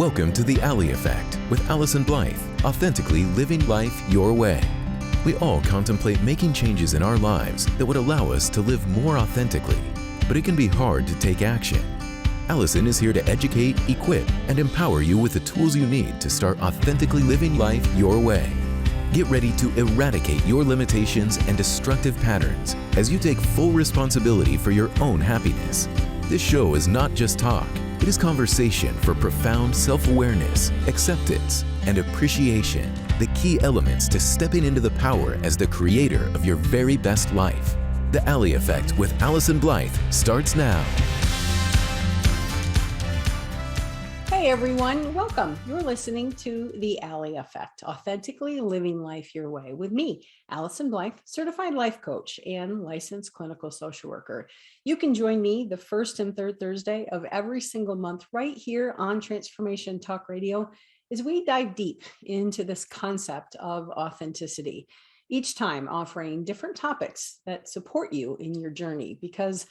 Welcome to The Ally Effect with Allyson Blythe, authentically living life your way. We all contemplate making changes in our lives that would allow us to live more authentically, but it can be hard to take action. Allyson is here to educate, equip, and empower you with the tools you need to start authentically living life your way. Get ready to eradicate your limitations and destructive patterns as you take full responsibility for your own happiness. This show is not just talk. It is conversation for profound self-awareness, acceptance, and appreciation, the key elements to stepping into the power as the creator of your very best life. The Ally Effect with Allyson Blythe starts now. Hey everyone, welcome. You're listening to The Ally Effect, authentically living life your way with me, Allyson Blythe, certified life coach and licensed clinical social worker. You can join me the first and third Thursday of every single month right here on Transformation Talk Radio as we dive deep into this concept of authenticity, each time offering different topics that support you in your journey because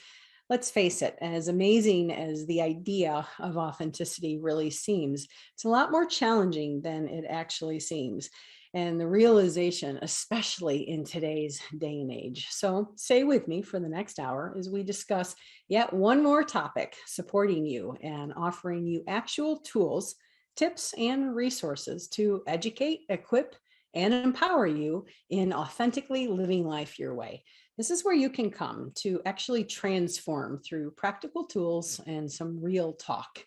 let's face it, as amazing as the idea of authenticity really seems, it's a lot more challenging than it actually seems. And the realization, especially in today's day and age. So stay with me for the next hour as we discuss yet one more topic supporting you and offering you actual tools, tips, and resources to educate, equip, and empower you in authentically living life your way. This is where you can come to actually transform through practical tools and some real talk.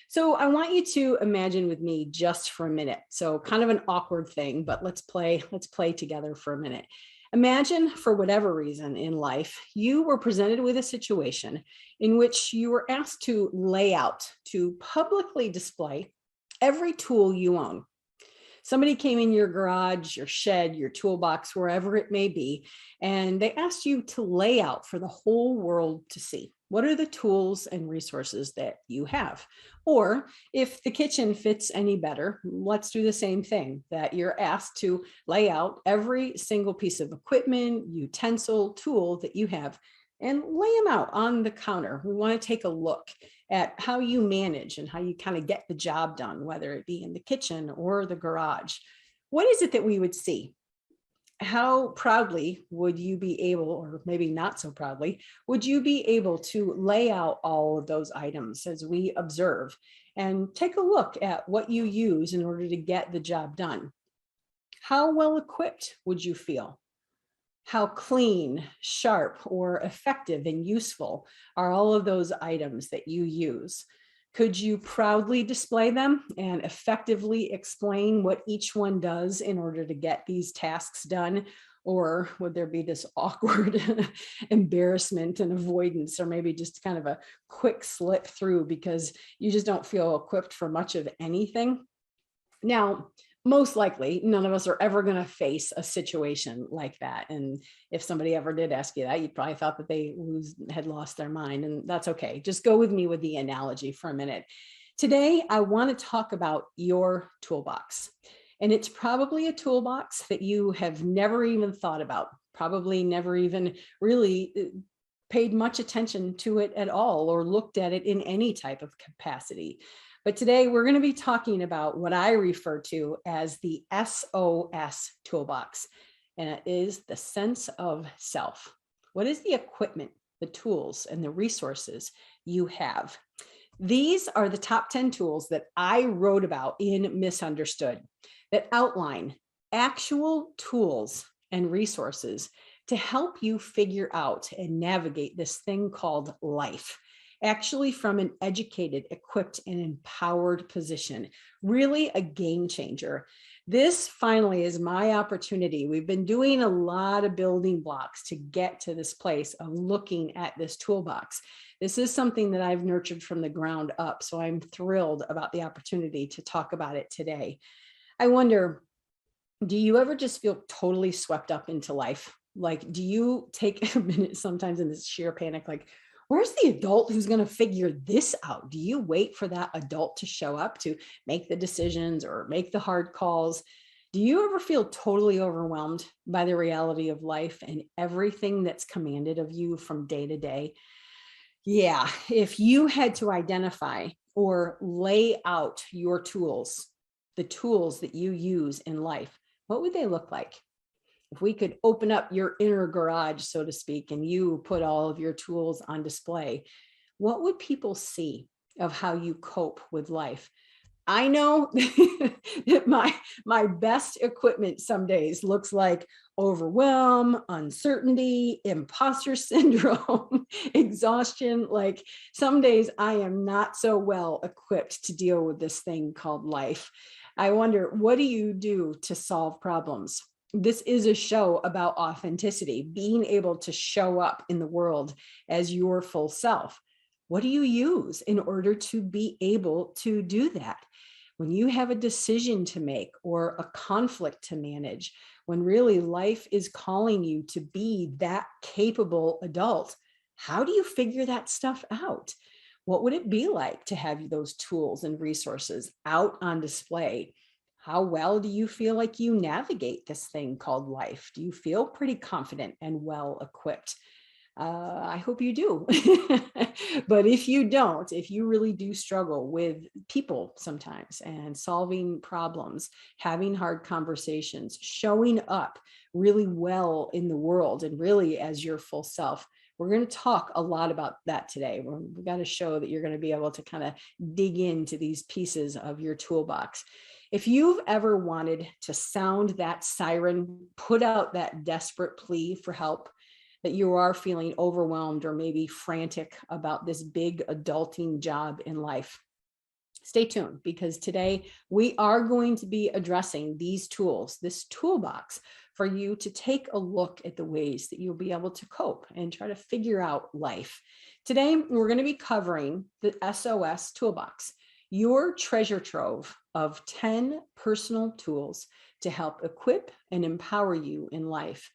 So I want you to imagine with me just for a minute. So kind of an awkward thing, but let's play together for a minute. Imagine for whatever reason in life, you were presented with a situation in which you were asked to lay out, to publicly display every tool you own. Somebody came in your garage, your shed, your toolbox, wherever it may be, and they asked you to lay out for the whole world to see. What are the tools and resources that you have? Or if the kitchen fits any better, let's do the same thing, that you're asked to lay out every single piece of equipment, utensil, tool that you have and lay them out on the counter. We want to take a look at how you manage and how you kind of get the job done, whether it be in the kitchen or the garage. What is it that we would see? How proudly would you be able, or maybe not so proudly, would you be able to lay out all of those items as we observe and take a look at what you use in order to get the job done? How well equipped would you feel? How clean, sharp, or effective and useful are all of those items that you use? Could you proudly display them and effectively explain what each one does in order to get these tasks done? Or would there be this awkward embarrassment and avoidance, or maybe just kind of a quick slip through because you just don't feel equipped for much of anything? Now, most likely, none of us are ever going to face a situation like that. And if somebody ever did ask you that, you probably thought that they had lost their mind, and that's okay. Just go with me with the analogy for a minute. Today, I want to talk about your toolbox. And it's probably a toolbox that you have never even thought about, probably never even really paid much attention to it at all or looked at it in any type of capacity. But today we're going to be talking about what I refer to as the SOS toolbox, and it is the sense of self. What is the equipment, the tools, and the resources you have? These are the top 10 tools that I wrote about in Misunderstood that outline actual tools and resources to help you figure out and navigate this thing called life. Actually from an educated, equipped, and empowered position, really a game changer. This finally is my opportunity. We've been doing a lot of building blocks to get to this place of looking at this toolbox. This is something that I've nurtured from the ground up, so I'm thrilled about the opportunity to talk about it today. I wonder, do you ever just feel totally swept up into life? Like, do you take a minute sometimes in this sheer panic, like, where's the adult who's going to figure this out? Do you wait for that adult to show up to make the decisions or make the hard calls? Do you ever feel totally overwhelmed by the reality of life and everything that's commanded of you from day to day? Yeah, if you had to identify or lay out your tools, the tools that you use in life, what would they look like? If we could open up your inner garage, so to speak, and you put all of your tools on display, what would people see of how you cope with life? I know that my best equipment some days looks like overwhelm, uncertainty, imposter syndrome, exhaustion. Like some days I am not so well equipped to deal with this thing called life. I wonder, what do you do to solve problems? This is a show about authenticity, being able to show up in the world as your full self. What do you use in order to be able to do that? When you have a decision to make or a conflict to manage, when really life is calling you to be that capable adult, how do you figure that stuff out? What would it be like to have those tools and resources out on display? How well do you feel like you navigate this thing called life? Do you feel pretty confident and well equipped? I hope you do. But if you don't, if you really do struggle with people sometimes and solving problems, having hard conversations, showing up really well in the world and really as your full self, we're going to talk a lot about that today. We've got to show that you're going to be able to kind of dig into these pieces of your toolbox. If you've ever wanted to sound that siren, put out that desperate plea for help, that you are feeling overwhelmed or maybe frantic about this big adulting job in life, stay tuned, because today we are going to be addressing these tools, this toolbox, for you to take a look at the ways that you'll be able to cope and try to figure out life. Today, we're going to be covering the SOS Toolbox, your treasure trove of 10 personal tools to help equip and empower you in life.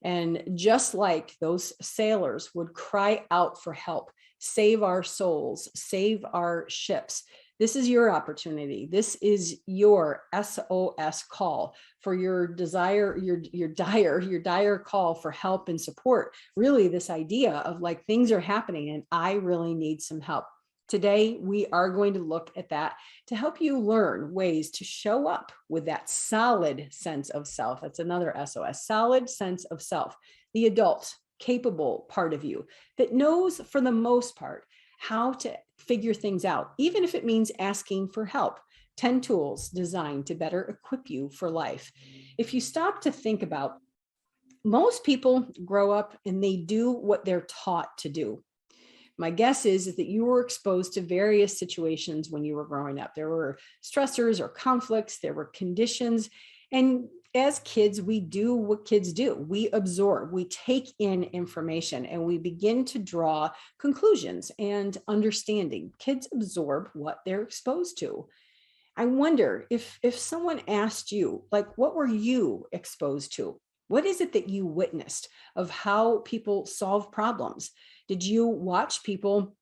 And just like those sailors would cry out for help, save our souls, save our ships, this is your opportunity. This is your SOS call for your desire, your dire call for help and support. Really, this idea of like things are happening and I really need some help. Today, we are going to look at that to help you learn ways to show up with that solid sense of self. That's another SOS, solid sense of self, the adult, capable part of you that knows for the most part how to figure things out, even if it means asking for help. 10 tools designed to better equip you for life. If you stop to think about, most people grow up and they do what they're taught to do. My guess is that you were exposed to various situations when you were growing up. There were stressors or conflicts, there were conditions. And as kids, we do what kids do. We absorb, we take in information, and we begin to draw conclusions and understanding. Kids absorb what they're exposed to. I wonder if someone asked you, like, what were you exposed to? What is it that you witnessed of how people solve problems? Did you watch people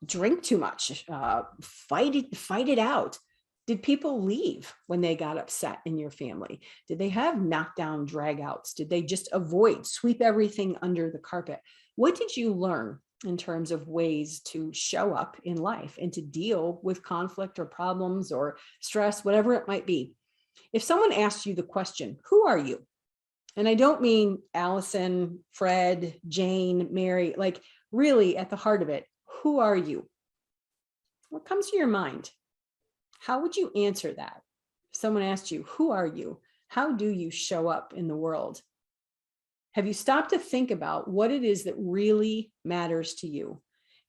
drink too much, fight it out? Did people leave when they got upset in your family? Did they have knockdown dragouts? Did they just sweep everything under the carpet? What did you learn in terms of ways to show up in life and to deal with conflict or problems or stress, whatever it might be? If someone asked you the question, who are you? And I don't mean Allison, Fred, Jane, Mary, like really at the heart of it, who are you? What comes to your mind? How would you answer that? If someone asked you, who are you? How do you show up in the world? Have you stopped to think about what it is that really matters to you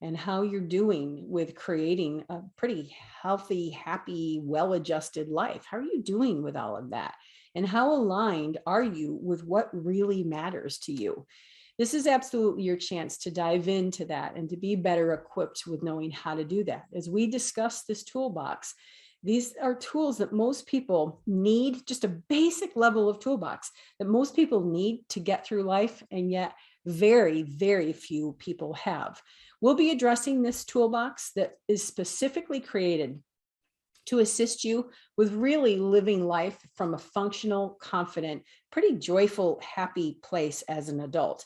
and how you're doing with creating a pretty healthy, happy, well-adjusted life? How are you doing with all of that? And how aligned are you with what really matters to you? This is absolutely your chance to dive into that and to be better equipped with knowing how to do that. As we discuss this toolbox, these are tools that most people need, just a basic level of toolbox that most people need to get through life, and yet very, very few people have. We'll be addressing this toolbox that is specifically created to assist you with really living life from a functional, confident, pretty joyful, happy place as an adult.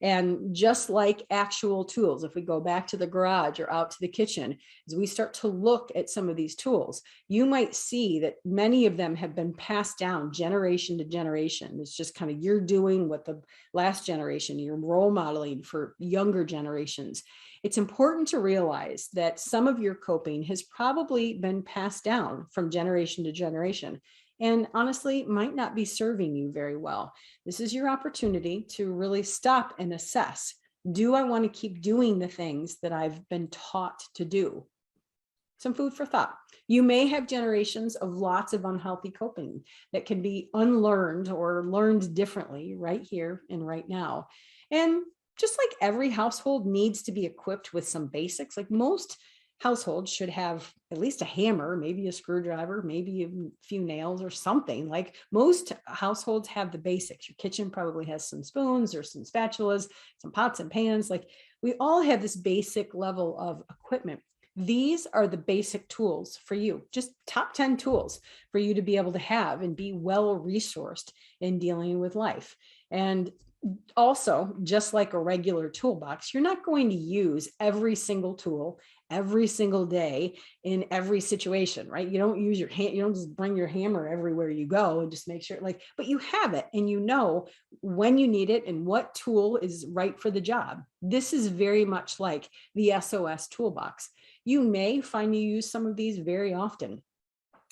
And just like actual tools, if we go back to the garage or out to the kitchen, as we start to look at some of these tools, you might see that many of them have been passed down generation to generation. It's just kind of you're doing what the last generation, you're role modeling for younger generations. It's important to realize that some of your coping has probably been passed down from generation to generation, and honestly might not be serving you very well. This is your opportunity to really stop and assess. Do I want to keep doing the things that I've been taught to do? Some food for thought. You may have generations of lots of unhealthy coping that can be unlearned or learned differently right here and right now. And just like every household needs to be equipped with some basics, like most households should have at least a hammer, maybe a screwdriver, maybe a few nails or something. Like most households have the basics. Your kitchen probably has some spoons or some spatulas, some pots and pans. Like we all have this basic level of equipment. These are the basic tools for you, just top 10 tools for you to be able to have and be well resourced in dealing with life. And also, just like a regular toolbox, you're not going to use every single tool every single day in every situation, right? You don't use your hand, you don't just bring your hammer everywhere you go and just make sure but you have it and you know when you need it and what tool is right for the job. This is very much like the SOS toolbox. You may find you use some of these very often.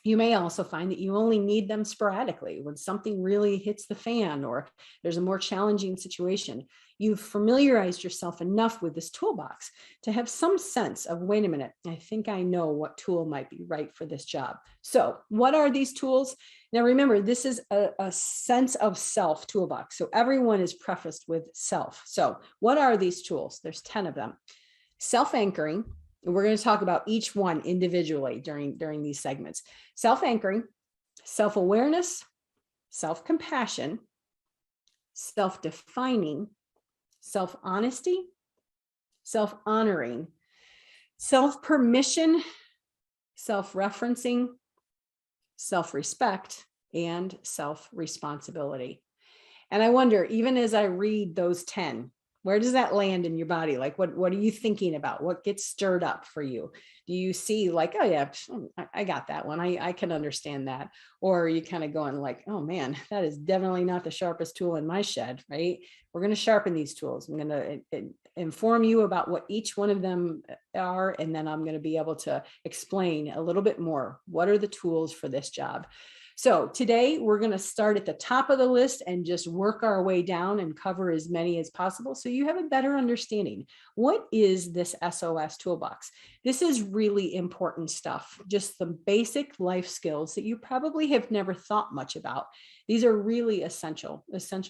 You may also find that you only need them sporadically when something really hits the fan or there's a more challenging situation. You've familiarized yourself enough with this toolbox to have some sense of, wait a minute, I think I know what tool might be right for this job. So what are these tools? Now, remember, this is a sense of self toolbox. So everyone is prefaced with self. So what are these tools? There's 10 of them. Self-anchoring. And we're going to talk about each one individually during these segments. Self-anchoring, self-awareness, self-compassion, self-defining, self-honesty, self-honoring, self-permission, self-referencing, self-respect, and self-responsibility. And I wonder, even as I read those 10, where does that land in your body? Like, what are you thinking about? What gets stirred up for you? Do you see like, oh yeah, I got that one. I can understand that. Or are you kind of going like, oh man, that is definitely not the sharpest tool in my shed, right? We're going to sharpen these tools. I'm going to inform you about what each one of them are. And then I'm going to be able to explain a little bit more. What are the tools for this job? So today we're going to start at the top of the list and just work our way down and cover as many as possible so you have a better understanding. What is this SOS toolbox? This is really important stuff, just some basic life skills that you probably have never thought much about. These are really essential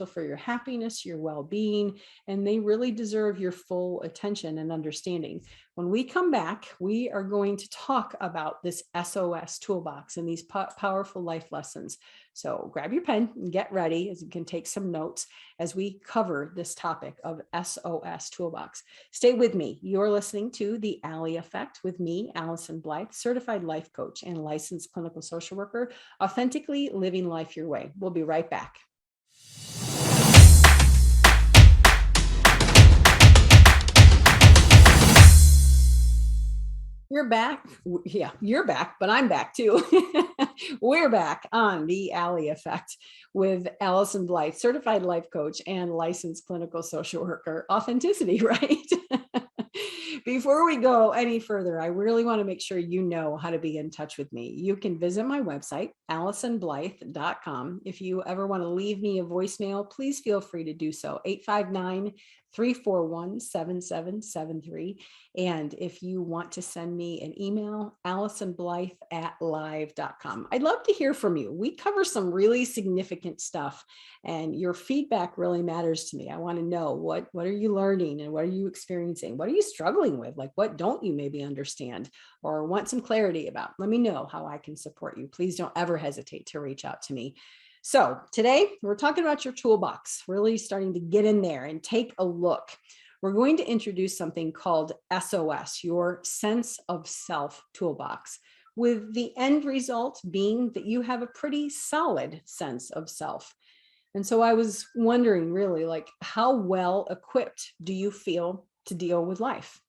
for your happiness, your well-being, and they really deserve your full attention and understanding. When we come back, we are going to talk about this SOS toolbox and these powerful life lessons. So grab your pen and get ready, as you can take some notes as we cover this topic of SOS toolbox. Stay with me. You're listening to The Ally Effect with me, Allyson Blythe, certified life coach and licensed clinical social worker, authentically living life your way. We'll be right back. You're back. Yeah, you're back, but I'm back too. We're back on The Ally Effect with Allyson Blythe, certified life coach and licensed clinical social worker. Authenticity, right? Before we go any further, I really want to make sure you know how to be in touch with me. You can visit my website, AllysonBlythe.com. If you ever want to leave me a voicemail, please feel free to do so, 859-341-7773. And if you want to send me an email, AllysonBlythe@live.com. I'd love to hear from you. We cover some really significant stuff, and your feedback really matters to me. I want to know what are you learning and what are you experiencing? What are you struggling with? Like, what don't you maybe understand or want some clarity about? Let me know how I can support you. Please don't ever hesitate to reach out to me. So today we're talking about your toolbox, really starting to get in there and take a look. We're going to introduce something called SOS, your sense of self toolbox, with the end result being that you have a pretty solid sense of self. And so I was wondering really, like, how well equipped do you feel to deal with life?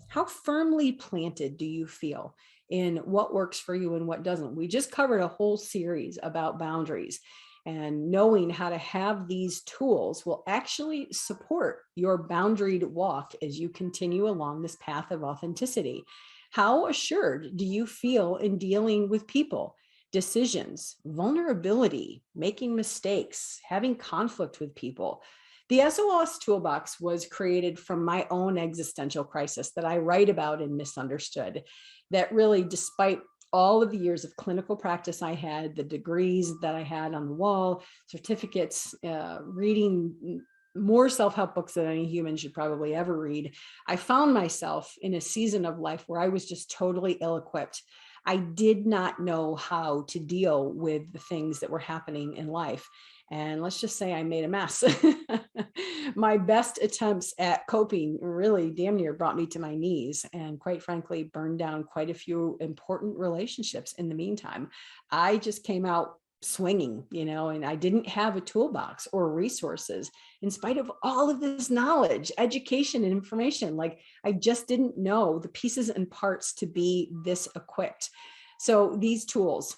How firmly planted do you feel in what works for you and what doesn't? We just covered a whole series about boundaries, and knowing how to have these tools will actually support your boundaried walk as you continue along this path of authenticity. How assured do you feel in dealing with people, decisions, vulnerability, making mistakes, having conflict with people? The SOS Toolbox was created from my own existential crisis that I write about in Misunderstood. That really, despite all of the years of clinical practice I had, the degrees that I had on the wall, certificates, reading more self-help books than any human should probably ever read, I found myself in a season of life where I was just totally ill-equipped. I did not know how to deal with the things that were happening in life. And let's just say I made a mess. My best attempts at coping really damn near brought me to my knees, and quite frankly, burned down quite a few important relationships in the meantime. I just came out swinging, and I didn't have a toolbox or resources in spite of all of this knowledge, education, and information. Like, I just didn't know the pieces and parts to be this equipped. So these tools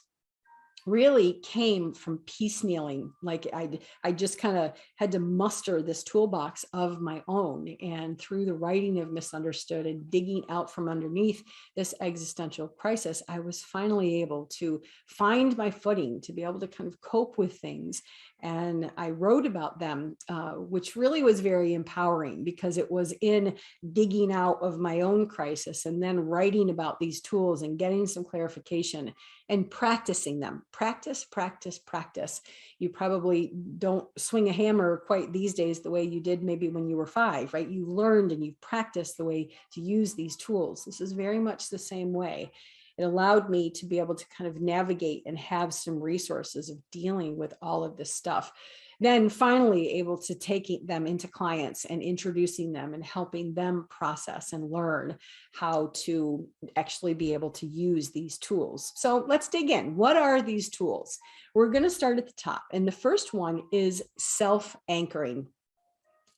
really came from piecemealing. Like, I just kind of had to muster this toolbox of my own. And through the writing of Misunderstood and digging out from underneath this existential crisis, I was finally able to find my footing, to be able to kind of cope with things. And I wrote about them, which really was very empowering, because it was in digging out of my own crisis and then writing about these tools and getting some clarification and practicing them. Practice, practice, practice. You probably don't swing a hammer quite these days the way you did maybe when you were 5, right? You learned and you practiced the way to use these tools. This is very much the same way. It allowed me to be able to kind of navigate and have some resources of dealing with all of this stuff. Then finally able to take them into clients and introducing them and helping them process and learn how to actually be able to use these tools. So let's dig in. What are these tools? We're going to start at the top. And the first one is self-anchoring.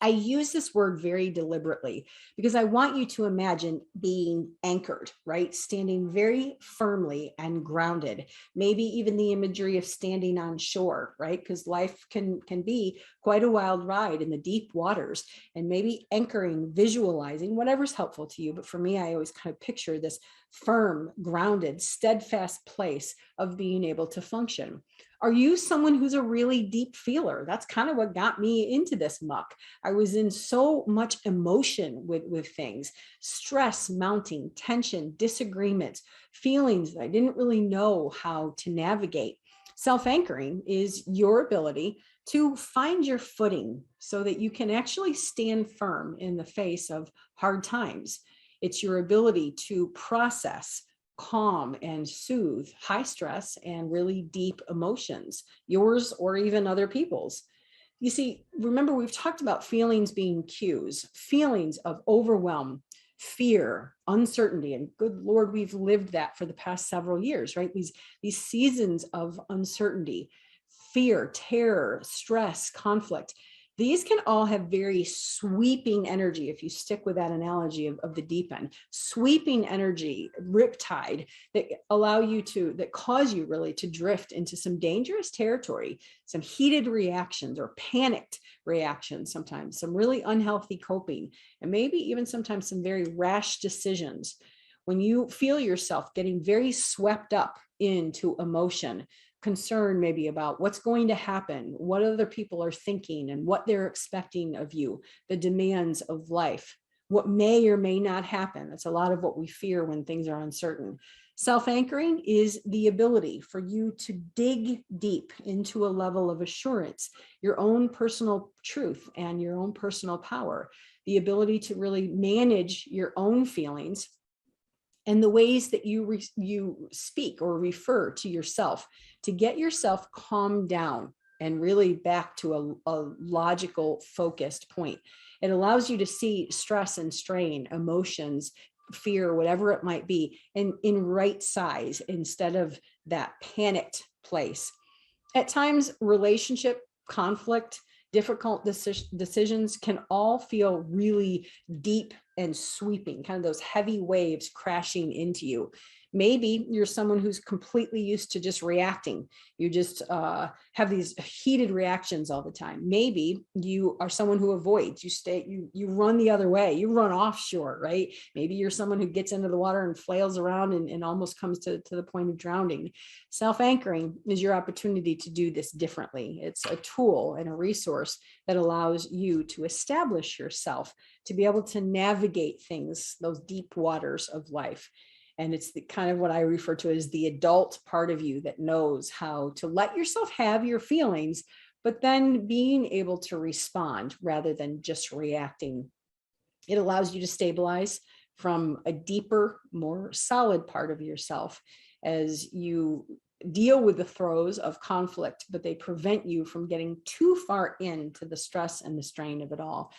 I use this word very deliberately because I want you to imagine being anchored, right? Standing very firmly and grounded. Maybe even the imagery of standing on shore, right? Because life can be quite a wild ride in the deep waters, and maybe anchoring, visualizing, whatever's helpful to you. But for me, I always kind of picture this firm, grounded, steadfast place of being able to function. Are you someone who's a really deep feeler? That's kind of what got me into this muck. I was in so much emotion with things, stress mounting, tension, disagreements, feelings that I didn't really know how to navigate. Self-anchoring is your ability to find your footing so that you can actually stand firm in the face of hard times. It's your ability to process, calm, and soothe high stress and really deep emotions, yours or even other people's. You see, remember, we've talked about feelings being cues, feelings of overwhelm, fear, uncertainty, and good Lord, we've lived that for the past several years, right? These seasons of uncertainty, fear, terror, stress, conflict. These can all have very sweeping energy, if you stick with that analogy of the deep end, sweeping energy, riptide, that that cause you really to drift into some dangerous territory, some heated reactions or panicked reactions, sometimes some really unhealthy coping, and maybe even sometimes some very rash decisions. When you feel yourself getting very swept up into emotion, concern maybe about what's going to happen, what other people are thinking and what they're expecting of you, the demands of life, what may or may not happen. That's a lot of what we fear when things are uncertain. Self-anchoring is the ability for you to dig deep into a level of assurance, your own personal truth and your own personal power, the ability to really manage your own feelings and the ways that you speak or refer to yourself, to get yourself calmed down and really back to a logical, focused point. It allows you to see stress and strain, emotions, fear, whatever it might be, in right size instead of that panicked place. At times, relationship conflict, difficult decisions can all feel really deep and sweeping, kind of those heavy waves crashing into you. Maybe you're someone who's completely used to just reacting. You just have these heated reactions all the time. Maybe you are someone who avoids. You run the other way. You run offshore, right? Maybe you're someone who gets into the water and flails around and almost comes to the point of drowning. Self-anchoring is your opportunity to do this differently. It's a tool and a resource that allows you to establish yourself, to be able to navigate things, those deep waters of life. And it's the kind of what I refer to as the adult part of you that knows how to let yourself have your feelings, but then being able to respond rather than just reacting. It allows you to stabilize from a deeper, more solid part of yourself as you deal with the throes of conflict, but they prevent you from getting too far into the stress and the strain of it all.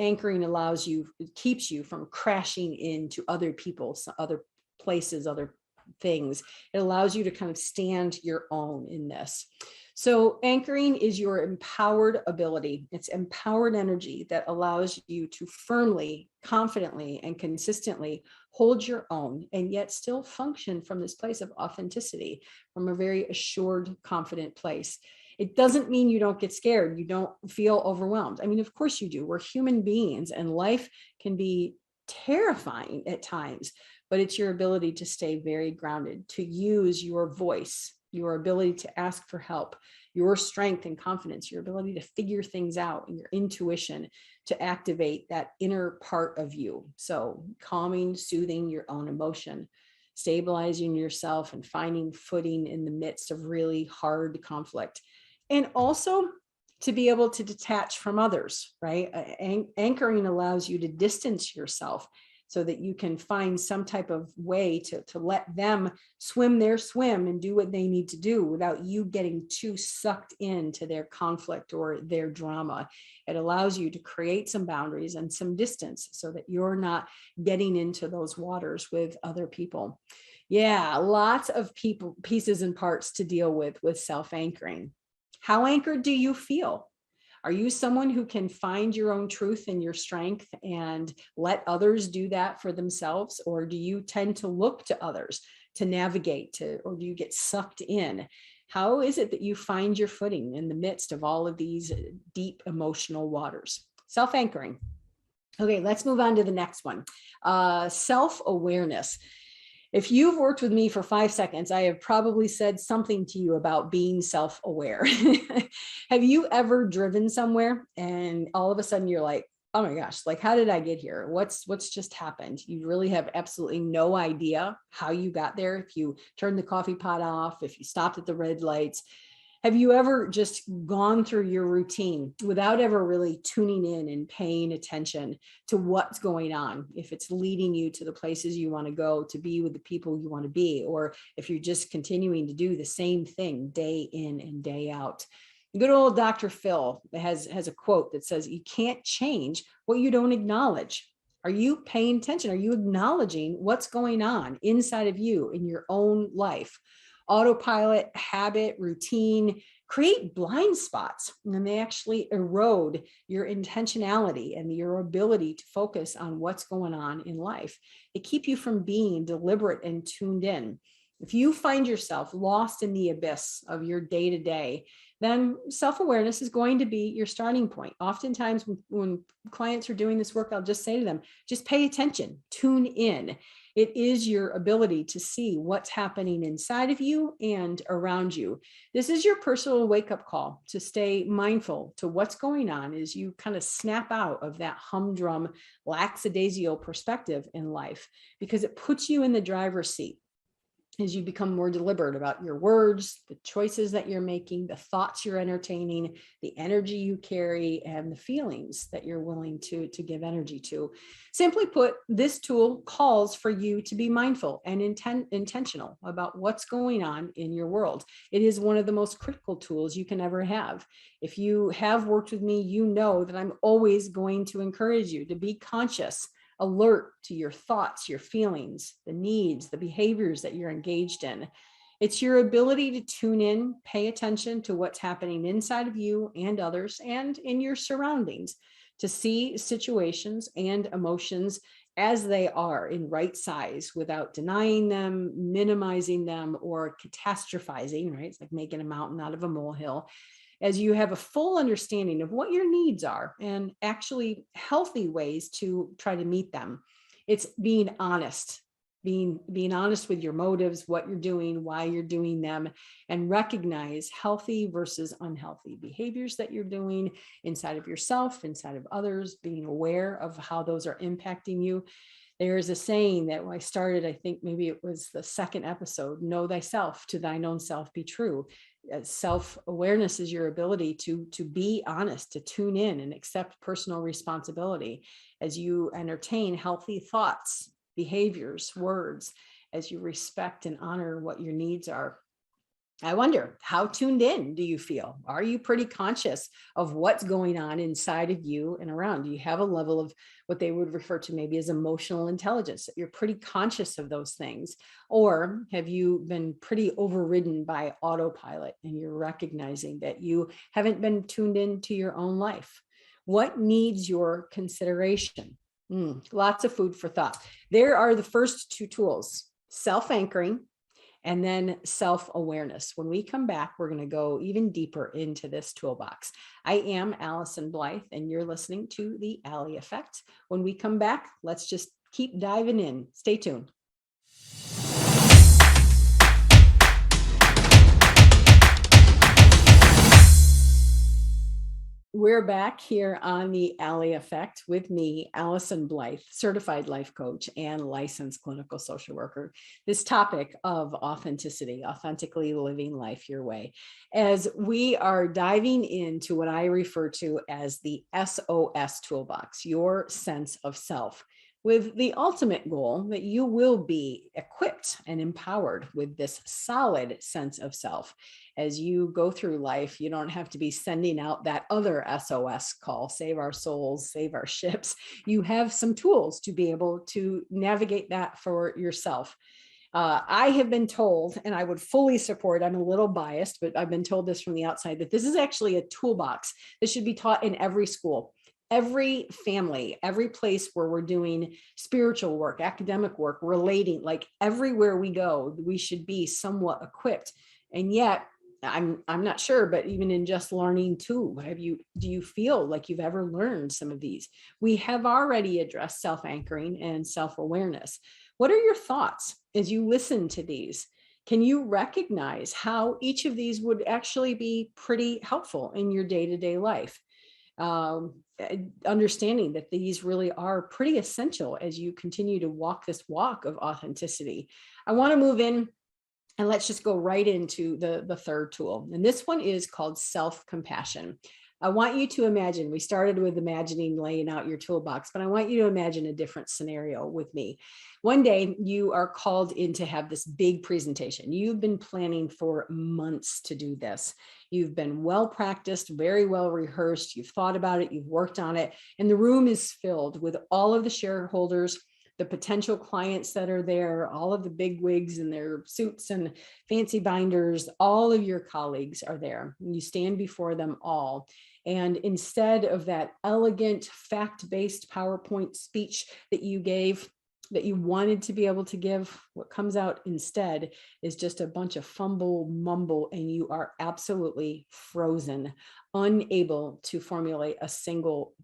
Anchoring allows you, it keeps you from crashing into other people's, other places, other things. It allows you to kind of stand your own in this. So anchoring is your empowered ability. It's empowered energy that allows you to firmly, confidently, and consistently hold your own and yet still function from this place of authenticity, from a very assured, confident place. It doesn't mean you don't get scared. You don't feel overwhelmed. I mean, of course you do. We're human beings and life can be terrifying at times, but it's your ability to stay very grounded, to use your voice, your ability to ask for help, your strength and confidence, your ability to figure things out, and your intuition to activate that inner part of you. So calming, soothing your own emotion, stabilizing yourself and finding footing in the midst of really hard conflict. And also to be able to detach from others, right? Anchoring allows you to distance yourself so that you can find some type of way to let them swim their swim and do what they need to do without you getting too sucked into their conflict or their drama. It allows you to create some boundaries and some distance so that you're not getting into those waters with other people. Yeah, lots of pieces and parts to deal with self-anchoring. How anchored do you feel? Are you someone who can find your own truth and your strength and let others do that for themselves? Or do you tend to look to others to navigate or do you get sucked in? How is it that you find your footing in the midst of all of these deep emotional waters? Self-anchoring. Okay, let's move on to the next one. Self-awareness. If you've worked with me for 5 seconds, I have probably said something to you about being self-aware. Have you ever driven somewhere and all of a sudden you're like, oh my gosh, like, how did I get here? What's just happened? You really have absolutely no idea how you got there. If you turned the coffee pot off, if you stopped at the red lights. Have you ever just gone through your routine without ever really tuning in and paying attention to what's going on? If it's leading you to the places you want to go, to be with the people you want to be, or if you're just continuing to do the same thing day in and day out. Good old Dr. Phil has a quote that says, you can't change what you don't acknowledge. Are you paying attention? Are you acknowledging what's going on inside of you in your own life? Autopilot, habit, routine create blind spots, and they actually erode your intentionality and your ability to focus on what's going on in life. They keep you from being deliberate and tuned in. If you find yourself lost in the abyss of your day-to-day, then self-awareness is going to be your starting point. Oftentimes when clients are doing this work, I'll just say to them, just pay attention, tune in. It is your ability to see what's happening inside of you and around you. This is your personal wake-up call to stay mindful to what's going on as you kind of snap out of that humdrum, lackadaisical perspective in life, because it puts you in the driver's seat as you become more deliberate about your words, the choices that you're making, the thoughts you're entertaining, the energy you carry, and the feelings that you're willing to give energy to. Simply put, this tool calls for you to be mindful and intentional about what's going on in your world. It is one of the most critical tools you can ever have. If you have worked with me, you know that I'm always going to encourage you to be conscious, alert to your thoughts, your feelings, the needs, the behaviors that you're engaged in. It's your ability to tune in, pay attention to what's happening inside of you and others and in your surroundings, to see situations and emotions as they are in right size without denying them, minimizing them, or catastrophizing, right? It's like making a mountain out of a molehill. As you have a full understanding of what your needs are and actually healthy ways to try to meet them. It's being honest, being honest with your motives, what you're doing, why you're doing them, and recognize healthy versus unhealthy behaviors that you're doing inside of yourself, inside of others, being aware of how those are impacting you. There's a saying that when I started, I think maybe it was the second episode, know thyself, to thine own self be true. Self-awareness is your ability to be honest, to tune in and accept personal responsibility as you entertain healthy thoughts, behaviors, words, as you respect and honor what your needs are. I wonder, how tuned in do you feel? Are you pretty conscious of what's going on inside of you and around? Do you have a level of what they would refer to maybe as emotional intelligence? You're pretty conscious of those things. Or have you been pretty overridden by autopilot and you're recognizing that you haven't been tuned into your own life? What needs your consideration? Lots of food for thought. There are the first two tools, self-anchoring and then self-awareness. When we come back, we're going to go even deeper into this toolbox. I am Allyson Blythe, and you're listening to The Ally Effect. When we come back, let's just keep diving in. Stay tuned. We're back here on The Ally Effect with me, Allyson Blythe, certified life coach and licensed clinical social worker. This topic of authenticity, authentically living life your way, as we are diving into what I refer to as the SOS toolbox, your sense of self, with the ultimate goal that you will be equipped and empowered with this solid sense of self. As you go through life, you don't have to be sending out that other SOS call, save our souls, save our ships. You have some tools to be able to navigate that for yourself. I have been told, and I would fully support, I'm a little biased, but I've been told this from the outside, that this is actually a toolbox that should be taught in every school. Every family, every place where we're doing spiritual work, academic work, relating, like everywhere we go, we should be somewhat equipped. And yet, I'm not sure, but even in just learning too, do you feel like you've ever learned some of these? We have already addressed self-anchoring and self-awareness. What are your thoughts as you listen to these? Can you recognize how each of these would actually be pretty helpful in your day-to-day life? Understanding that these really are pretty essential as you continue to walk this walk of authenticity. I want to move in and let's just go right into the third tool. And this one is called self-compassion. I want you to imagine, we started with imagining laying out your toolbox, but I want you to imagine a different scenario with me. One day you are called in to have this big presentation. You've been planning for months to do this. You've been well practiced, very well rehearsed. You've thought about it, you've worked on it, and the room is filled with all of the shareholders, the potential clients that are there, all of the big wigs in their suits and fancy binders, all of your colleagues are there. And you stand before them all. And instead of that elegant, fact-based PowerPoint speech that you gave, that you wanted to be able to give, what comes out instead is just a bunch of fumble, mumble, and you are absolutely frozen, unable to formulate a single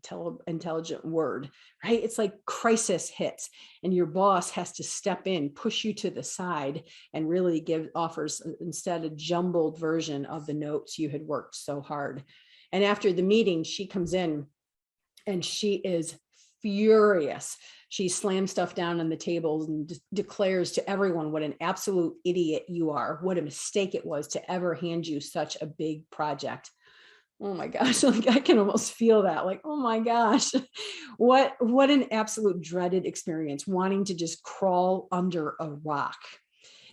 intelligent word, right? It's like crisis hits and your boss has to step in, push you to the side, and really offers instead a jumbled version of the notes you had worked so hard. And after the meeting, she comes in and she is furious. She slams stuff down on the table and declares to everyone what an absolute idiot you are, what a mistake it was to ever hand you such a big project. Oh my gosh, like I can almost feel that, like, oh my gosh, what an absolute dreaded experience, wanting to just crawl under a rock.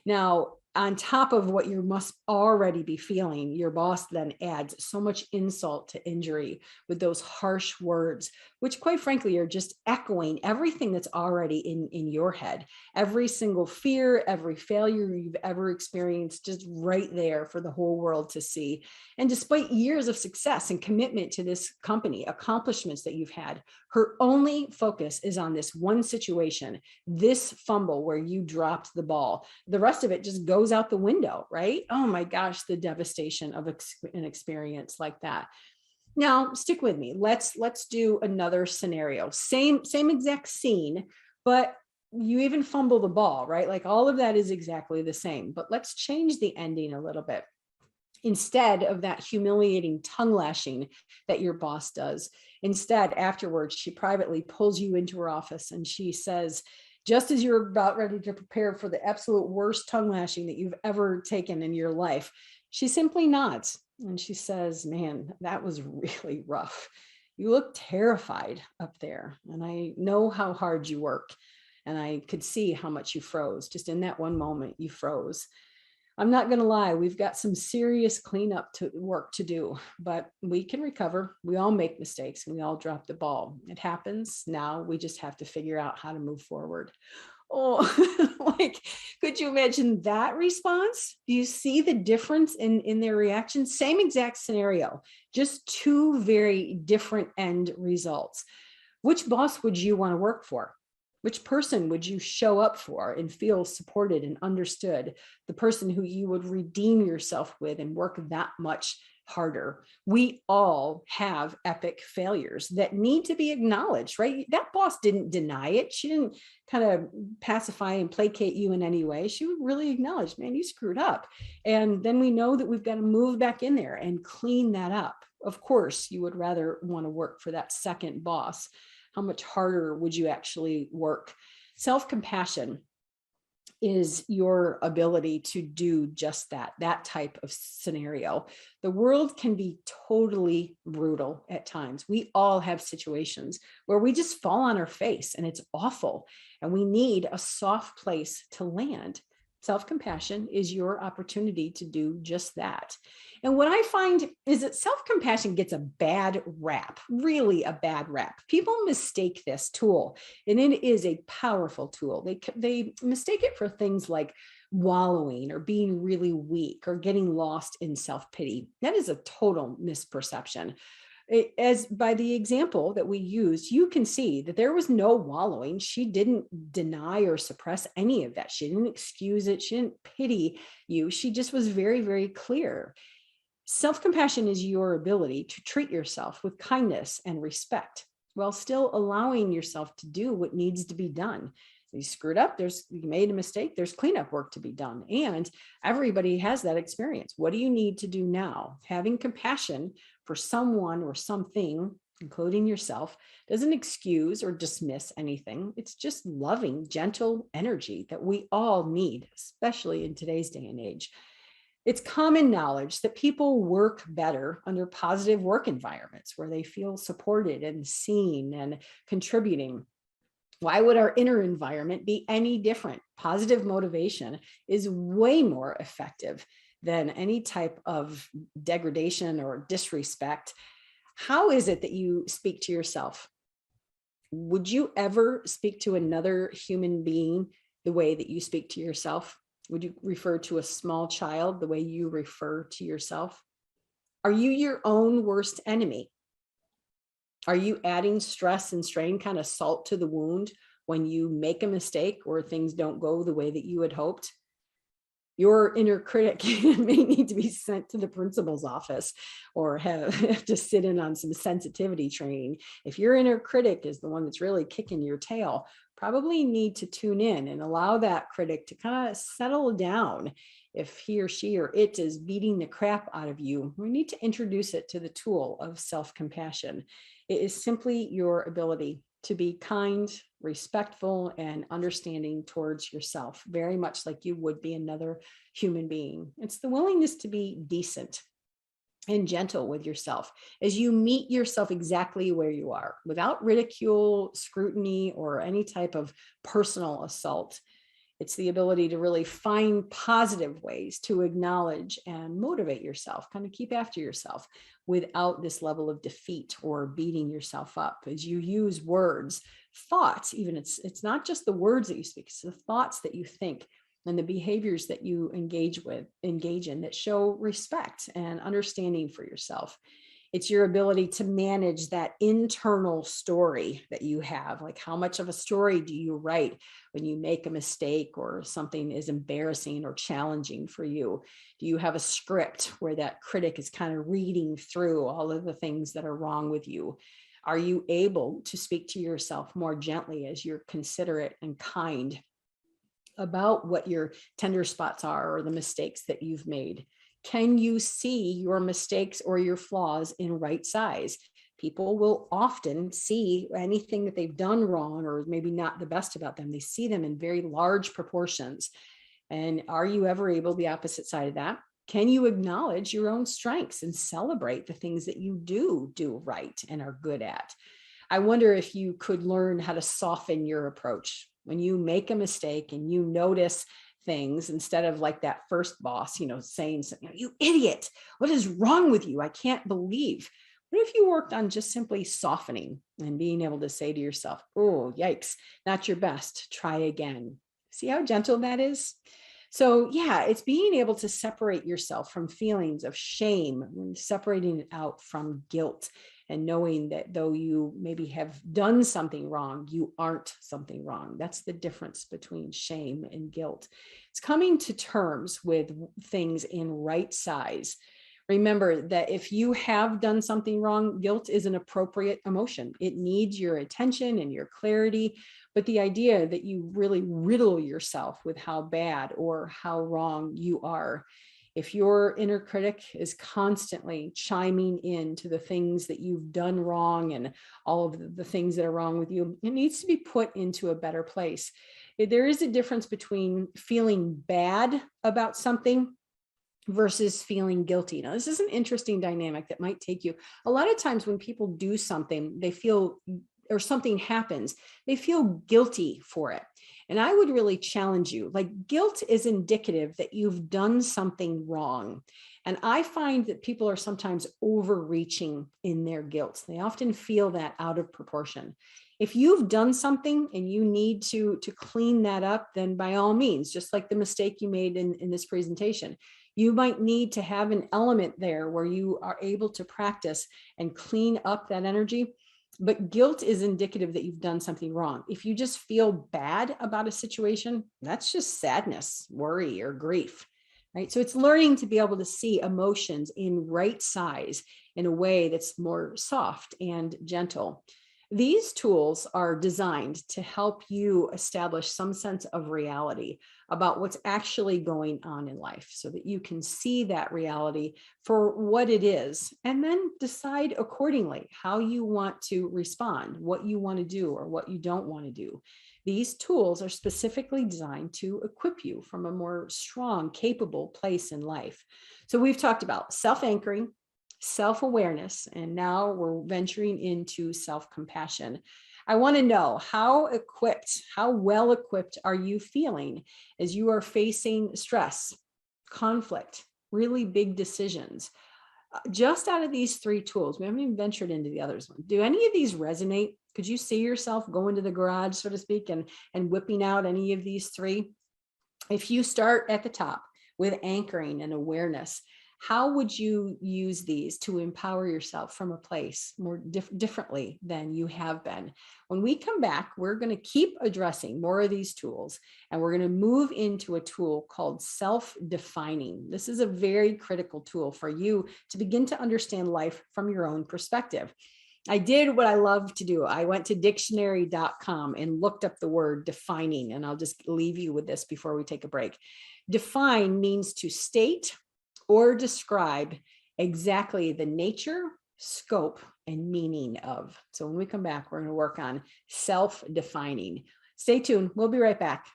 Now, on top of what you must already be feeling, your boss then adds so much insult to injury with those harsh words, which quite frankly are just echoing everything that's already in your head. Every single fear, every failure you've ever experienced, just right there for the whole world to see. And despite years of success and commitment to this company, accomplishments that you've had, her only focus is on this one situation, this fumble where you dropped the ball. The rest of it just goes out the window, right? Oh my gosh, the devastation of an experience like that. Now, stick with me. Let's do another scenario. Same exact scene, but you even fumble the ball, right? Like all of that is exactly the same, but let's change the ending a little bit. Instead of that humiliating tongue lashing that your boss does, instead, afterwards, she privately pulls you into her office and she says, just as you're about ready to prepare for the absolute worst tongue lashing that you've ever taken in your life, she simply nods and she says, man, that was really rough. You look terrified up there. And I know how hard you work. And I could see how much you froze. Just in that one moment, you froze. I'm not going to lie, we've got some serious cleanup work to do, but we can recover. We all make mistakes and we all drop the ball. It happens. Now we just have to figure out how to move forward. Oh, like, could you imagine that response? Do you see the difference in their reaction? Same exact scenario, just two very different end results. Which boss would you want to work for? Which person would you show up for and feel supported and understood? The person who you would redeem yourself with and work that much harder. We all have epic failures that need to be acknowledged, right? That boss didn't deny it. She didn't kind of pacify and placate you in any way. She would really acknowledge, man, you screwed up. And then we know that we've got to move back in there and clean that up. Of course, you would rather want to work for that second boss. How much harder would you actually work? Self-compassion is your ability to do just that type of scenario. The world can be totally brutal at times. We all have situations where we just fall on our face and it's awful. And we need a soft place to land. Self-compassion is your opportunity to do just that. And what I find is that self-compassion gets a bad rap, really a bad rap. People mistake this tool, and it is a powerful tool. They mistake it for things like wallowing or being really weak or getting lost in self-pity. That is a total misperception. As by the example that we used, you can see that there was no wallowing. She didn't deny or suppress any of that. She didn't excuse it. She didn't pity you. She just was very, very clear. Self-compassion is your ability to treat yourself with kindness and respect while still allowing yourself to do what needs to be done. You screwed up, you made a mistake, there's cleanup work to be done. And everybody has that experience. What do you need to do now? Having compassion for someone or something, including yourself, doesn't excuse or dismiss anything. It's just loving, gentle energy that we all need, especially in today's day and age. It's common knowledge that people work better under positive work environments where they feel supported and seen and contributing. Why would our inner environment be any different? Positive motivation is way more effective than any type of degradation or disrespect. How is it that you speak to yourself? Would you ever speak to another human being the way that you speak to yourself? Would you refer to a small child the way you refer to yourself? Are you your own worst enemy? Are you adding stress and strain, kind of salt to the wound when you make a mistake or things don't go the way that you had hoped? Your inner critic may need to be sent to the principal's office or have to sit in on some sensitivity training. If your inner critic is the one that's really kicking your tail, probably need to tune in and allow that critic to kind of settle down. If he or she or it is beating the crap out of you, we need to introduce it to the tool of self-compassion. It is simply your ability to be kind, respectful, and understanding towards yourself, very much like you would be another human being. It's the willingness to be decent and gentle with yourself as you meet yourself exactly where you are, without ridicule, scrutiny, or any type of personal assault. It's the ability to really find positive ways to acknowledge and motivate yourself, kind of keep after yourself without this level of defeat or beating yourself up as you use words, thoughts, even it's not just the words that you speak, it's the thoughts that you think and the behaviors that you engage in that show respect and understanding for yourself. It's your ability to manage that internal story that you have. Like, how much of a story do you write when you make a mistake or something is embarrassing or challenging for you? Do you have a script where that critic is kind of reading through all of the things that are wrong with you? Are you able to speak to yourself more gently as you're considerate and kind about what your tender spots are or the mistakes that you've made? Can you see your mistakes or your flaws in right size? People will often see anything that they've done wrong or maybe not the best about them. They see them in very large proportions. And are you ever able, the opposite side of that? Can you acknowledge your own strengths and celebrate the things that you do right and are good at? I wonder if you could learn how to soften your approach when you make a mistake and you notice things, instead of like that first boss, saying something, you idiot, what is wrong with you? I can't believe. What if you worked on just simply softening and being able to say to yourself, oh, yikes, not your best, try again. See how gentle that is? So yeah, it's being able to separate yourself from feelings of shame, and separating it out from guilt, and knowing that though you maybe have done something wrong, you aren't something wrong. That's the difference between shame and guilt. It's coming to terms with things in right size. Remember that if you have done something wrong, guilt is an appropriate emotion. It needs your attention and your clarity. But the idea that you really riddle yourself with how bad or how wrong you are, if your inner critic is constantly chiming in to the things that you've done wrong and all of the things that are wrong with you, it needs to be put into a better place. There is a difference between feeling bad about something versus feeling guilty. Now, this is an interesting dynamic that might take you. A lot of times when people do something, they feel, or something happens, they feel guilty for it. And I would really challenge you, like, guilt is indicative that you've done something wrong. And I find that people are sometimes overreaching in their guilt. They often feel that out of proportion. If you've done something and you need to clean that up, then by all means, just like the mistake you made in this presentation, you might need to have an element there where you are able to practice and clean up that energy. But guilt is indicative that you've done something wrong. If you just feel bad about a situation, that's just sadness, worry, or grief, right? So it's learning to be able to see emotions in right size in a way that's more soft and gentle. These tools are designed to help you establish some sense of reality about what's actually going on in life so that you can see that reality for what it is and then decide accordingly how you want to respond, what you want to do or what you don't want to do. These tools are specifically designed to equip you from a more strong, capable place in life. So we've talked about self-anchoring, self-awareness, and now we're venturing into self-compassion. I want to know how well equipped are you feeling as you are facing stress, conflict, really big decisions? Just out of these three tools, we haven't even ventured into the others. Do any of these resonate? Could you see yourself going to the garage, so to speak, and whipping out any of these three? If you start at the top with anchoring and awareness, how would you use these to empower yourself from a place more differently than you have been? When we come back, we're going to keep addressing more of these tools, and we're going to move into a tool called self-defining. This is a very critical tool for you to begin to understand life from your own perspective. I did what I love to do. I went to dictionary.com and looked up the word defining, and I'll just leave you with this before we take a break. Define means to state or describe exactly the nature, scope, and meaning of. So when we come back, we're going to work on self-defining. Stay tuned. We'll be right back.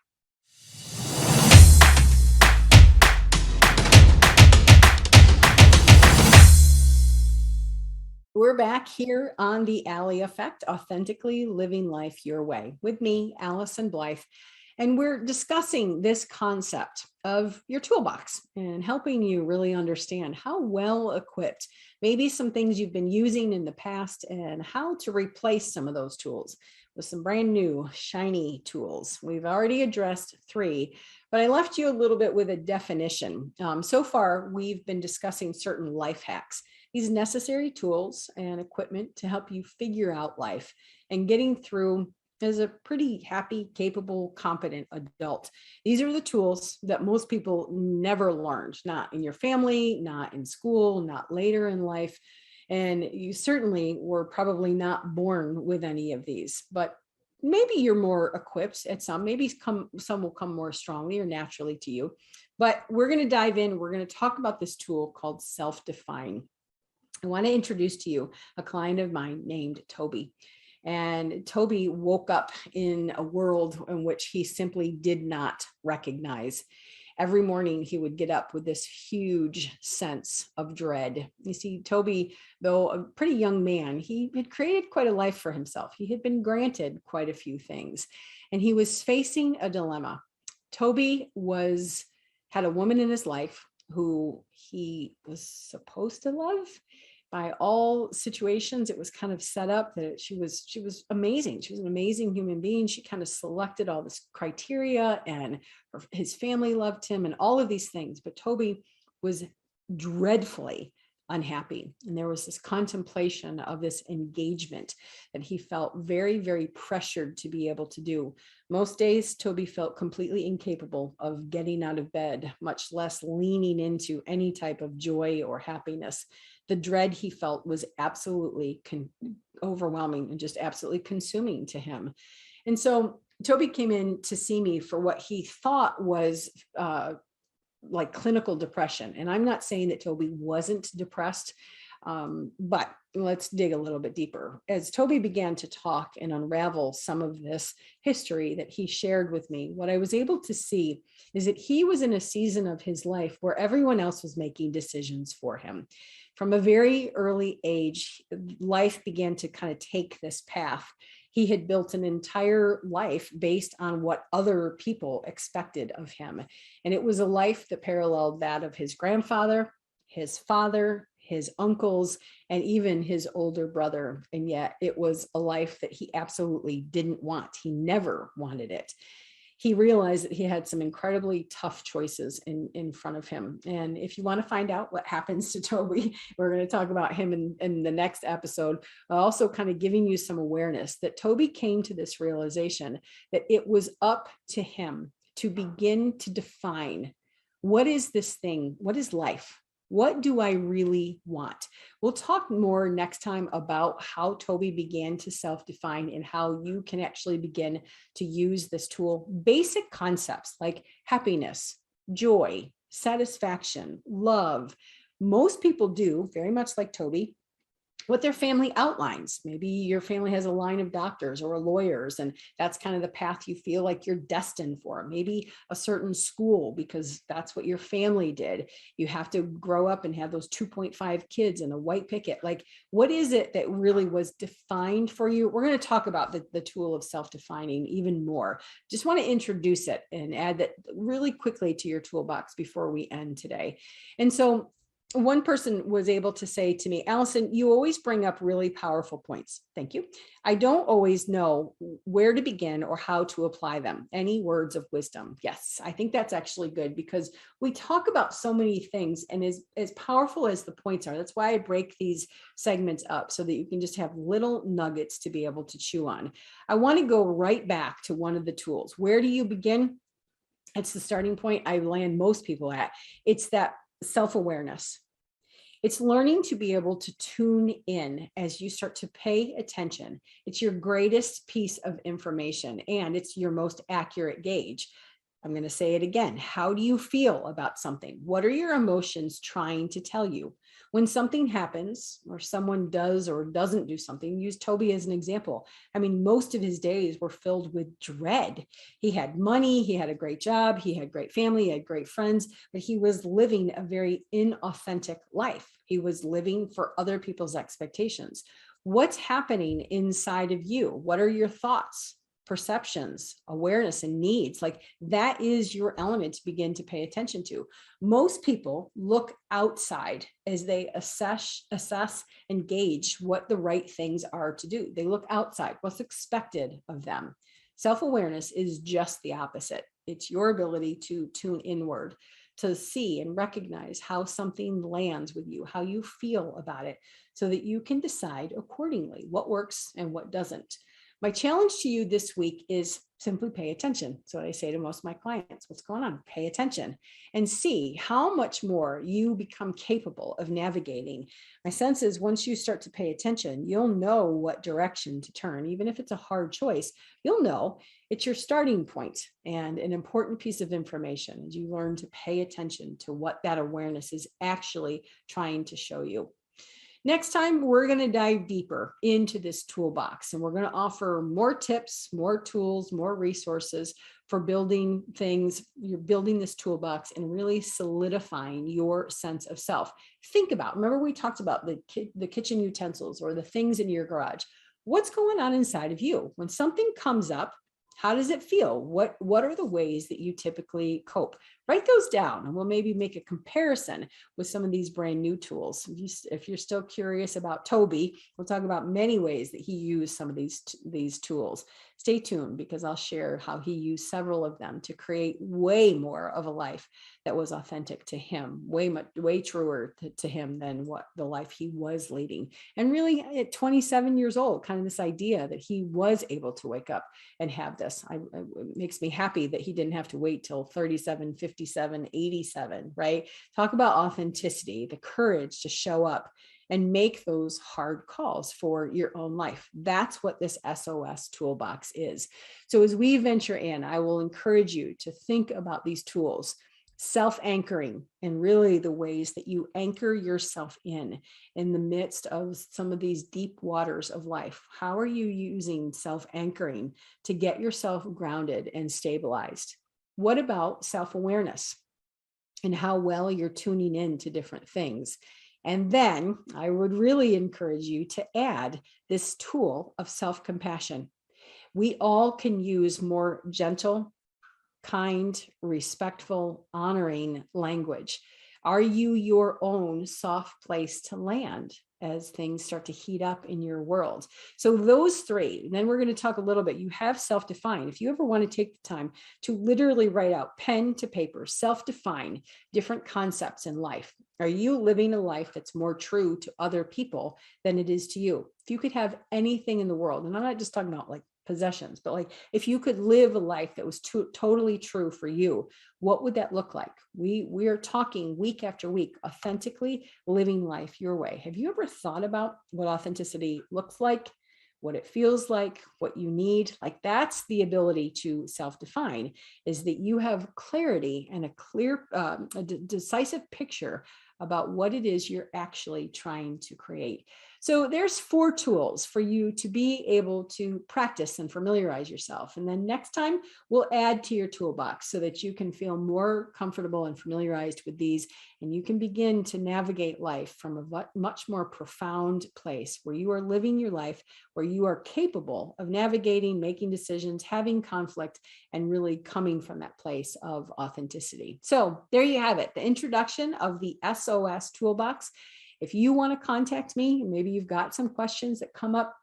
We're back here on the Ally Effect, authentically living life your way, with me, Allyson Blythe. And we're discussing this concept of your toolbox and helping you really understand how well equipped, maybe some things you've been using in the past, and how to replace some of those tools with some brand new shiny tools. We've already addressed 3, but I left you a little bit with a definition. So far, we've been discussing certain life hacks, these necessary tools and equipment to help you figure out life and getting through as a pretty happy, capable, competent adult. These are the tools that most people never learned, not in your family, not in school, not later in life. And you certainly were probably not born with any of these, but maybe you're more equipped at some, maybe some will come more strongly or naturally to you. But we're going to dive in. We're going to talk about this tool called self-define. I want to introduce to you a client of mine named Toby. And Toby woke up in a world in which he simply did not recognize. Every morning he would get up with this huge sense of dread. You see, Toby, though a pretty young man, he had created quite a life for himself. He had been granted quite a few things, and he was facing a dilemma. Toby had a woman in his life who he was supposed to love. By all situations, it was kind of set up that she was amazing. She was an amazing human being. She kind of selected all this criteria, and his family loved him and all of these things. But Toby was dreadfully unhappy. And there was this contemplation of this engagement that he felt very, very pressured to be able to do. Most days, Toby felt completely incapable of getting out of bed, much less leaning into any type of joy or happiness. The dread he felt was absolutely overwhelming and just absolutely consuming to him. And so Toby came in to see me for what he thought was like clinical depression. And I'm not saying that Toby wasn't depressed, but let's dig a little bit deeper. As Toby began to talk and unravel some of this history that he shared with me, what I was able to see is that he was in a season of his life where everyone else was making decisions for him. From a very early age, life began to kind of take this path. He had built an entire life based on what other people expected of him. And it was a life that paralleled that of his grandfather, his father, his uncles, and even his older brother. And yet it was a life that he absolutely didn't want. He never wanted it. He realized that he had some incredibly tough choices in front of him. And if you want to find out what happens to Toby, we're going to talk about him in the next episode, also kind of giving you some awareness that Toby came to this realization that it was up to him to begin to define, what is this thing? What is life? What do I really want? We'll talk more next time about how Toby began to self-define and how you can actually begin to use this tool. Basic concepts like happiness, joy, satisfaction, love. Most people do, very much like Toby, what their family outlines. Maybe your family has a line of doctors or lawyers, and that's kind of the path you feel like you're destined for. Maybe a certain school, because that's what your family did. You have to grow up and have those 2.5 kids and a white picket. Like, what is it that really was defined for you? We're going to talk about the tool of self-defining even more. Just want to introduce it and add that really quickly to your toolbox before we end today. And so one person was able to say to me, Allyson, you always bring up really powerful points. Thank you. I don't always know where to begin or how to apply them. Any words of wisdom? Yes, I think that's actually good, because we talk about so many things, and as powerful as the points are, that's why I break these segments up so that you can just have little nuggets to be able to chew on. I want to go right back to one of the tools. Where do you begin? It's the starting point I land most people at. It's that self-awareness. It's learning to be able to tune in as you start to pay attention. It's your greatest piece of information, and it's your most accurate gauge. I'm going to say it again. How do you feel about something? What are your emotions trying to tell you? When something happens or someone does or doesn't do something, use Toby as an example. I mean, most of his days were filled with dread. He had money, he had a great job, he had great family, he had great friends, but he was living a very inauthentic life. He was living for other people's expectations. What's happening inside of you? What are your thoughts? perceptions, awareness, and needs. Like that is your element to begin to pay attention to. Most people look outside as they assess, and gauge what the right things are to do. They look outside, what's expected of them. Self-awareness is just the opposite. It's your ability to tune inward, to see and recognize how something lands with you, how you feel about it, so that you can decide accordingly what works and what doesn't. My challenge to you this week is simply pay attention. So I say to most of my clients, what's going on? Pay attention and see how much more you become capable of navigating. My sense is once you start to pay attention, you'll know what direction to turn. Even if it's a hard choice, you'll know it's your starting point and an important piece of information as you learn to pay attention to what that awareness is actually trying to show you. Next time, we're going to dive deeper into this toolbox, and we're going to offer more tips, more tools, more resources for building things. You're building this toolbox and really solidifying your sense of self. Think about, remember we talked about the kitchen utensils or the things in your garage. What's going on inside of you? When something comes up, how does it feel? What are the ways that you typically cope? Write those down and we'll maybe make a comparison with some of these brand new tools. If you're still curious about Toby, we'll talk about many ways that he used some of these tools. Stay tuned because I'll share how he used several of them to create way more of a life that was authentic to him, way truer to him than what the life he was leading. And really at 27 years old, kind of this idea that he was able to wake up and have this. It makes me happy that he didn't have to wait till 37, 57, 87, right? Talk about authenticity, the courage to show up and make those hard calls for your own life. That's what this SOS toolbox is. So as we venture in, I will encourage you to think about these tools, self-anchoring, and really the ways that you anchor yourself in the midst of some of these deep waters of life. How are you using self-anchoring to get yourself grounded and stabilized? What about self-awareness and how well you're tuning in to different things? And then I would really encourage you to add this tool of self-compassion. We all can use more gentle, kind, respectful, honoring language. Are you your own soft place to land as things start to heat up in your world? So those three, and then we're going to talk a little bit. You have self-define. If you ever want to take the time to literally write out pen to paper, self-define different concepts in life. Are you living a life that's more true to other people than it is to you? If you could have anything in the world, and I'm not just talking about like possessions, but like if you could live a life that was totally true for you, what would that look like? We are talking week after week, authentically living life your way. Have you ever thought about what authenticity looks like, what it feels like, what you need? Like that's the ability to self-define, is that you have clarity and a clear, decisive picture about what it is you're actually trying to create. So there's 4 tools for you to be able to practice and familiarize yourself. And then next time we'll add to your toolbox so that you can feel more comfortable and familiarized with these, and you can begin to navigate life from a much more profound place where you are living your life, where you are capable of navigating, making decisions, having conflict, and really coming from that place of authenticity. So there you have it, the introduction of the SOS toolbox. If you want to contact me, maybe you've got some questions that come up.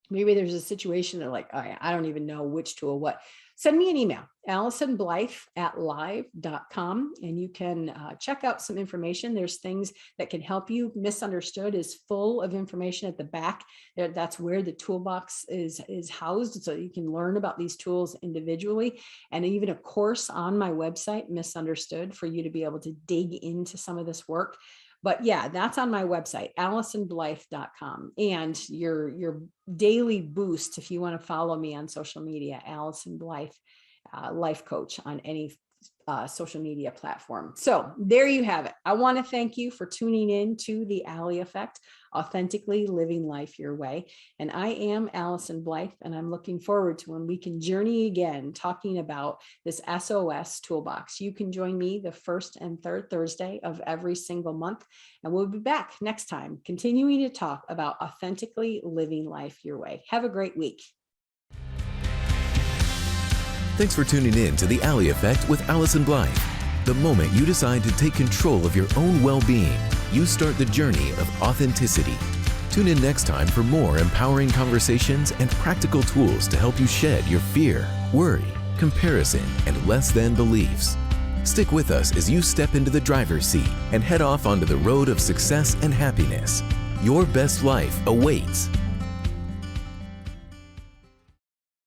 Maybe there's a situation that like, I don't even know which tool, what. Send me an email, AllysonBlythe@live.com, and you can check out some information. There's things that can help you. Misunderstood is full of information at the back. That's where the toolbox is housed. So you can learn about these tools individually, and even a course on my website, Misunderstood, for you to be able to dig into some of this work. But yeah, that's on my website, AllysonBlythe.com. And your daily boost, if you want to follow me on social media, Allyson Blythe, life coach on any social media platform. So there you have it. I want to thank you for tuning in to the Ally Effect, authentically living life your way. And I am Allyson Blythe, and I'm looking forward to when we can journey again, talking about this SOS toolbox. You can join me the first and third Thursday of every single month, and we'll be back next time, continuing to talk about authentically living life your way. Have a great week. Thanks for tuning in to The Ally Effect with Allyson Blythe. The moment you decide to take control of your own well-being, you start the journey of authenticity. Tune in next time for more empowering conversations and practical tools to help you shed your fear, worry, comparison, and less than beliefs. Stick with us as you step into the driver's seat and head off onto the road of success and happiness. Your best life awaits.